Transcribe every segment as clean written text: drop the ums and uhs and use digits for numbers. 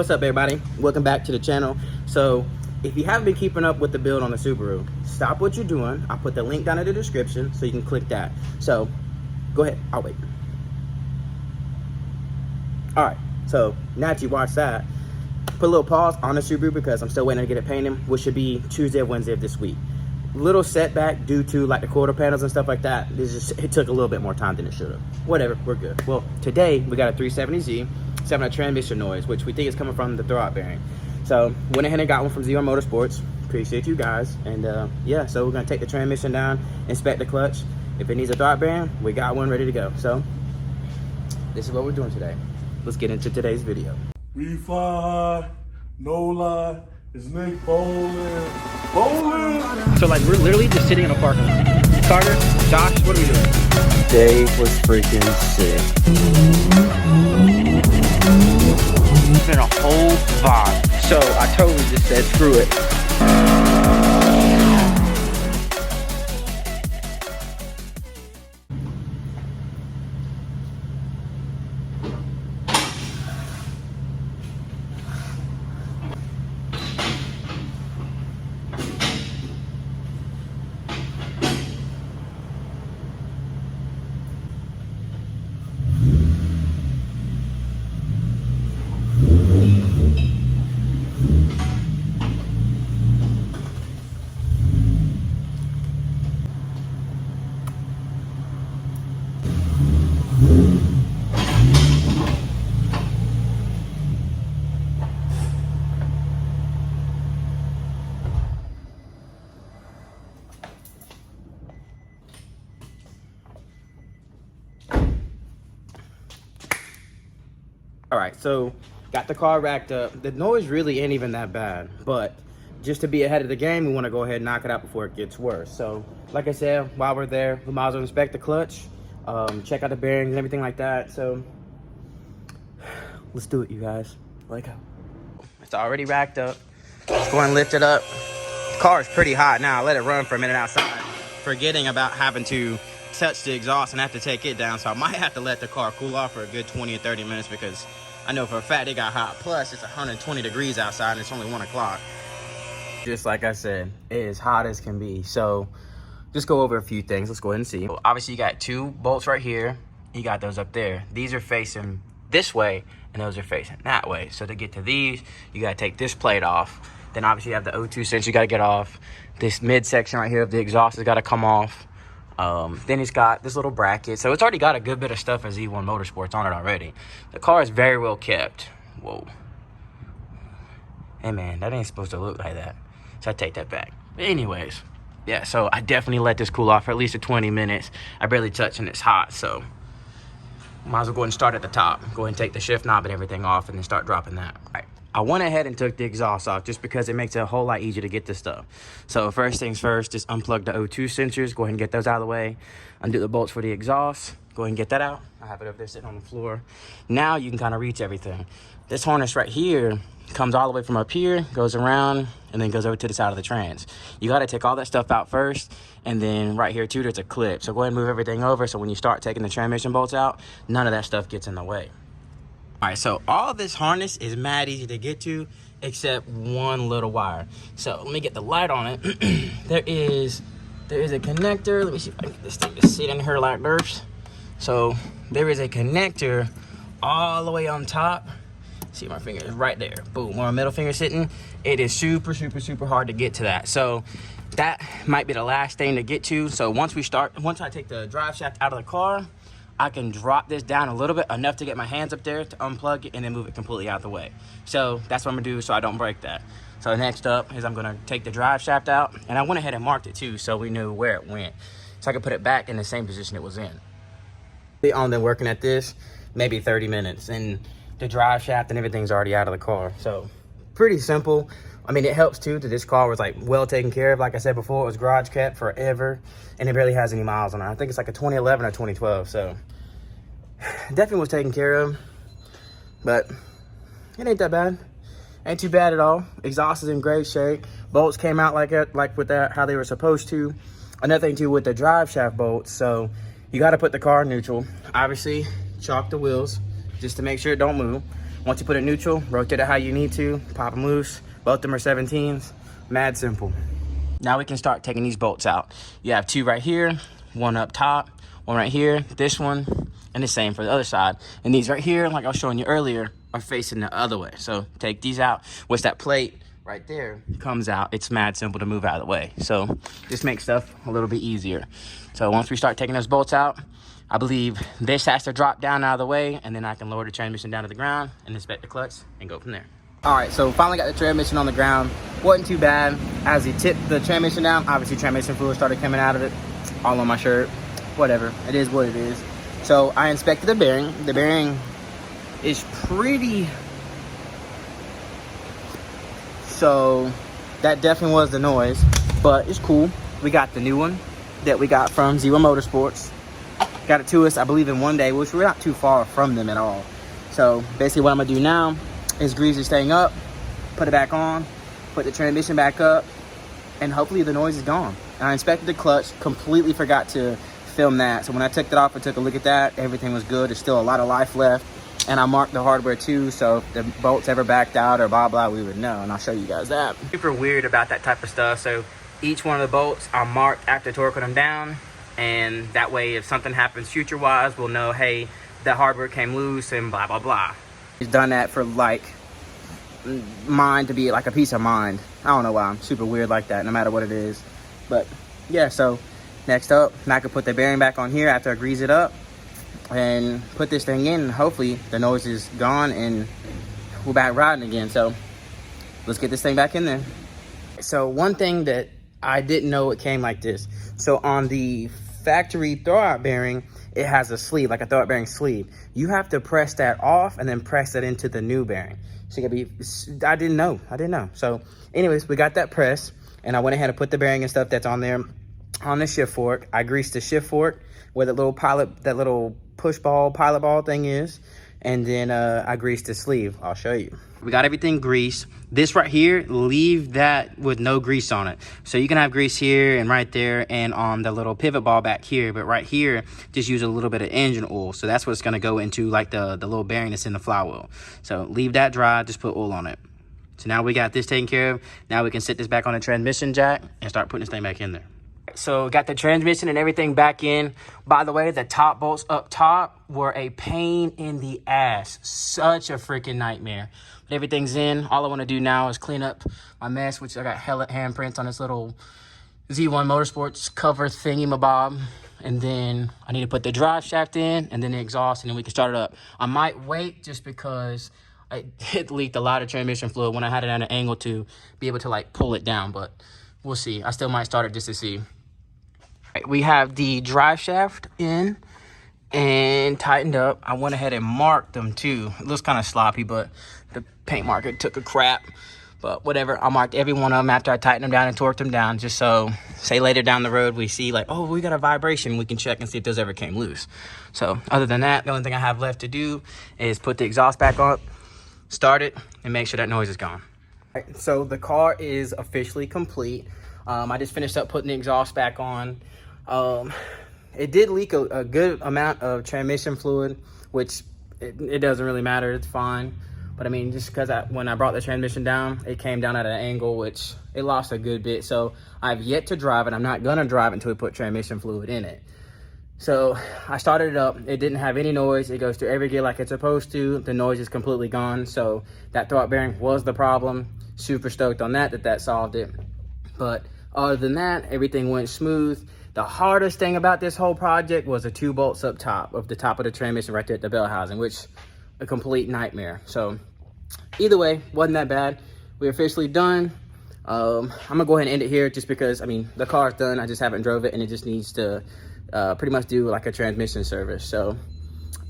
What's up, everybody? Welcome back to the channel. So if you haven't been keeping up with the build on the Subaru, stop what you're doing. I'll put the link down in the description so you can click that. So go ahead, I'll wait. All right, so now that you watched that, put a little pause on the Subaru because I'm still waiting to get it painted, which should be Tuesday or Wednesday of this week. Little setback due to like the quarter panels and stuff like that. It took a little bit more time than it should have. Whatever, we're good. Well, today we got a 370Z, 7 transmission noise, which we think is coming from the throwout bearing. So went ahead and got one from ZR Motorsports. Appreciate you guys. And yeah, so we're gonna take the transmission down, inspect the clutch. If it needs a throwout bearing, we got one ready to go. So this is what we're doing today. Let's get into today's video. We fly, no lie, it's Nick Bowling. Bowling! So like we're literally just sitting in a parking lot. Carter, Josh, what are we doing? Dave was freaking sick. It's been a whole vibe. So I totally just said, screw it. All right, so got the car racked up. The noise really ain't even that bad, but just to be ahead of the game, we want to go ahead and knock it out before it gets worse. So like I said, while we're there, we might as well inspect the clutch, check out the bearings and everything like that. So let's do it, you guys. Let's go. It's already racked up. Let's go and lift it up. The car is pretty hot now. I let it run for a minute outside, forgetting about having to touch the exhaust and have to take it down. So I might have to let the car cool off for a good 20 or 30 minutes because I know for a fact it got hot. Plus it's 120 degrees outside and it's only 1 o'clock. Just like I said, it is hot as can be. So just go over a few things. Let's go ahead and see. Well, obviously you got 2 bolts right here. You got those up there. These are facing this way and those are facing that way. So to get to these, you gotta take this plate off. Then obviously you have the O2 sensor you gotta get off. This midsection right here of the exhaust has gotta come off. Then it's got this little bracket. So it's already got a good bit of stuff as Z1 Motorsports on it already. The car is very well kept. Whoa. Hey man, that ain't supposed to look like that. So I take that back. But anyways, yeah, so I definitely let this cool off for at least 20 minutes. I barely touched and it's hot, so might as well go ahead and start at the top. Go ahead and take the shift knob and everything off and then start dropping that. All right. I went ahead and took the exhaust off just because it makes it a whole lot easier to get this stuff. So first things first, just unplug the O2 sensors. Go ahead and get those out of the way. Undo the bolts for the exhaust. Go ahead and get that out. I have it over there sitting on the floor. Now you can kind of reach everything. This harness right here comes all the way from up here, goes around, and then goes over to the side of the trans. You got to take all that stuff out first, and then right here too, there's a clip. So go ahead and move everything over so when you start taking the transmission bolts out, none of that stuff gets in the way. All right, so all this harness is mad easy to get to except one little wire. So let me get the light on it. there is a connector. Let me see if I can get this thing to sit in here like this. So there is a connector all the way on top. See, my finger is right there. Boom, where my middle finger is sitting. It is super, super, super hard to get to that. So that might be the last thing to get to. So once I take the drive shaft out of the car, I can drop this down a little bit, enough to get my hands up there to unplug it and then move it completely out the way. So that's what I'm gonna do so I don't break that. So next up is I'm gonna take the drive shaft out, and I went ahead and marked it too so we knew where it went. So I can put it back in the same position it was in. I'm then working at this maybe 30 minutes and the drive shaft and everything's already out of the car. So pretty simple. I mean, it helps too that this car was like well taken care of. Like I said before, it was garage kept forever and it barely has any miles on it. I think it's like a 2011 or 2012. So definitely was taken care of, but it ain't that bad. Ain't too bad at all. Exhaust is in great shape. Bolts came out like with that, how they were supposed to. Another thing too with the drive shaft bolts. So you got to put the car in neutral. Obviously, chalk the wheels just to make sure it don't move. Once you put it neutral, rotate it how you need to, pop them loose. Both of them are 17s, mad simple. Now we can start taking these bolts out. You have 2 right here, 1 up top, 1 right here, this one, and the same for the other side. And these right here, like I was showing you earlier, are facing the other way. So take these out. Once that plate right there comes out, it's mad simple to move out of the way. So this makes stuff a little bit easier. So once we start taking those bolts out, I believe this has to drop down out of the way, and then I can lower the transmission down to the ground and inspect the clutch and go from there. All right, so finally got the transmission on the ground. Wasn't too bad. As he tipped the transmission down, obviously transmission fluid started coming out of it, all on my shirt. Whatever, it is what it is. So I inspected the bearing. The bearing is pretty, so that definitely was the noise, but it's cool. We got the new one that we got from Zero Motorsports. Got it to us, I believe, in 1 day, which we're not too far from them at all. So basically what I'm gonna do now is grease this thing up, put it back on, put the transmission back up, and hopefully the noise is gone. I inspected the clutch, completely forgot to film that. So when I took it off, I took a look at that. Everything was good. There's still a lot of life left. And I marked the hardware too, so if the bolts ever backed out or blah, blah, we would know. And I'll show you guys that. Super weird about that type of stuff. So each one of the bolts are marked after torquing them down. And that way, if something happens future-wise, we'll know, hey, the hardware came loose and blah, blah, blah. He's done that for, like, mine to be like a peace of mind. I don't know why I'm super weird like that, no matter what it is. But, yeah, so next up, I can put the bearing back on here after I grease it up and put this thing in. And hopefully, the noise is gone and we're back riding again. So, let's get this thing back in there. So, one thing that I didn't know it came like this. So, on the factory throwout bearing, it has a sleeve, like a throwout bearing sleeve. You have to press that off and then press it into the new bearing. So you gotta be, I didn't know. So anyways, we got that press, and I went ahead and put the bearing and stuff that's on there on the shift fork. I greased the shift fork where that little push ball, pilot ball thing is. And then I greased the sleeve. I'll show you. We got everything greased. This right here, leave that with no grease on it. So you can have grease here and right there and on the little pivot ball back here. But right here, just use a little bit of engine oil. So that's what's gonna go into like the little bearing that's in the flywheel. So leave that dry, just put oil on it. So now we got this taken care of. Now we can sit this back on the transmission jack and start putting this thing back in there. So got the transmission and everything back in. By the way, the top bolts up top were a pain in the ass. Such a freaking nightmare. But everything's in. All I want to do now is clean up my mess, which I got hella handprints on this little Z1 Motorsports cover thingy-mabob. And then I need to put the drive shaft in and then the exhaust, and then we can start it up. I might wait just because it leaked a lot of transmission fluid when I had it at an angle to be able to like pull it down, but we'll see. I still might start it just to see. We have the drive shaft in and tightened up. I went ahead and marked them too. It looks kind of sloppy, but the paint marker took a crap. But whatever, I marked every one of them after I tightened them down and torqued them down, just so, say later down the road we see like, oh, we got a vibration, we can check and see if those ever came loose. So other than that, the only thing I have left to do is put the exhaust back on, start it, and make sure that noise is gone. All right, so the car is officially complete. I just finished up putting the exhaust back on. It did leak a good amount of transmission fluid, which it doesn't really matter, it's fine. But I mean, just because when I brought the transmission down, it came down at an angle, which it lost a good bit. So I've yet to drive it. I'm not gonna drive it until we put transmission fluid in it. So I started it up, it didn't have any noise. It goes through every gear like it's supposed to. The noise is completely gone. So that throwout bearing was the problem. Super stoked on that solved it. But other than that, everything went smooth. The hardest thing about this whole project was the 2 bolts up top of the top of the transmission right there at the bell housing, which a complete nightmare. So either way, wasn't that bad. We're officially done. I'm gonna go ahead and end it here just because, I mean, the car's done. I just haven't drove it and it just needs to pretty much do like a transmission service. So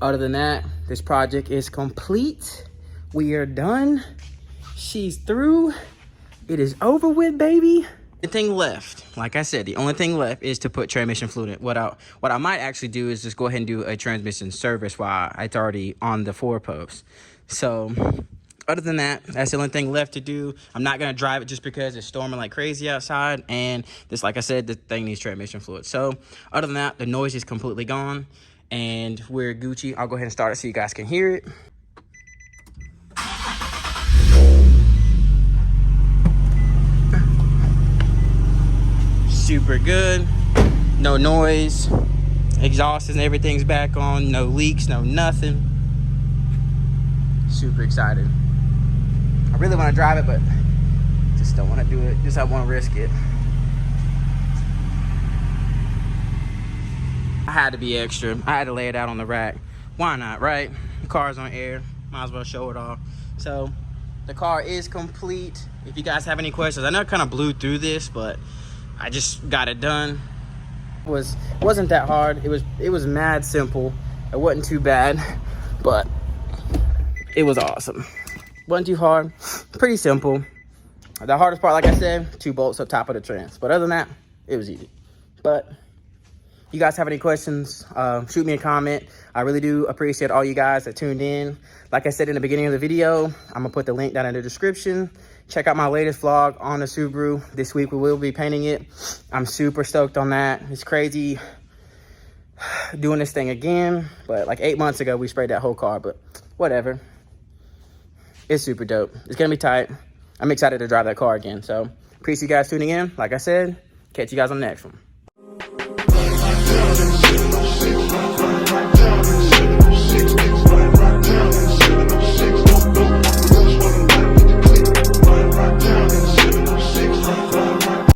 other than that, this project is complete. We are done. She's through. It is over with, baby. The thing left, like I said, the only thing left is to put transmission fluid in. What I might actually do is just go ahead and do a transmission service while it's already on the 4-post. So other than that, that's the only thing left to do. I'm not going to drive it just because it's storming like crazy outside. And this, like I said, the thing needs transmission fluid. So other than that, the noise is completely gone and we're Gucci. I'll go ahead and start it so you guys can hear it. super good. No noise. Exhaust and everything's back on. No leaks, no nothing. Super excited. I really want to drive it, but just don't want to do it. Just I want to risk it. I had to be extra. I had to lay it out on the rack. Why not, right? The car's on air. Might as well show it off. So the car is complete. If you guys have any questions, I know I kind of blew through this, but I just got it done. Wasn't that hard. It was mad simple. It wasn't too bad, but it was awesome. Wasn't too hard. Pretty simple. The hardest part, like I said, 2 bolts up top of the trans. But other than that, it was easy. But you guys have any questions, shoot me a comment. I really do appreciate all you guys that tuned in. Like I said in the beginning of the video, I'm gonna put the link down in the description. Check out my latest vlog on the Subaru. This week we will be painting it. I'm super stoked on that. It's crazy doing this thing again, but like 8 months ago we sprayed that whole car, but whatever. It's super dope. It's gonna be tight. I'm excited to drive that car again. So appreciate you guys tuning in. Like I said, catch you guys on the next one.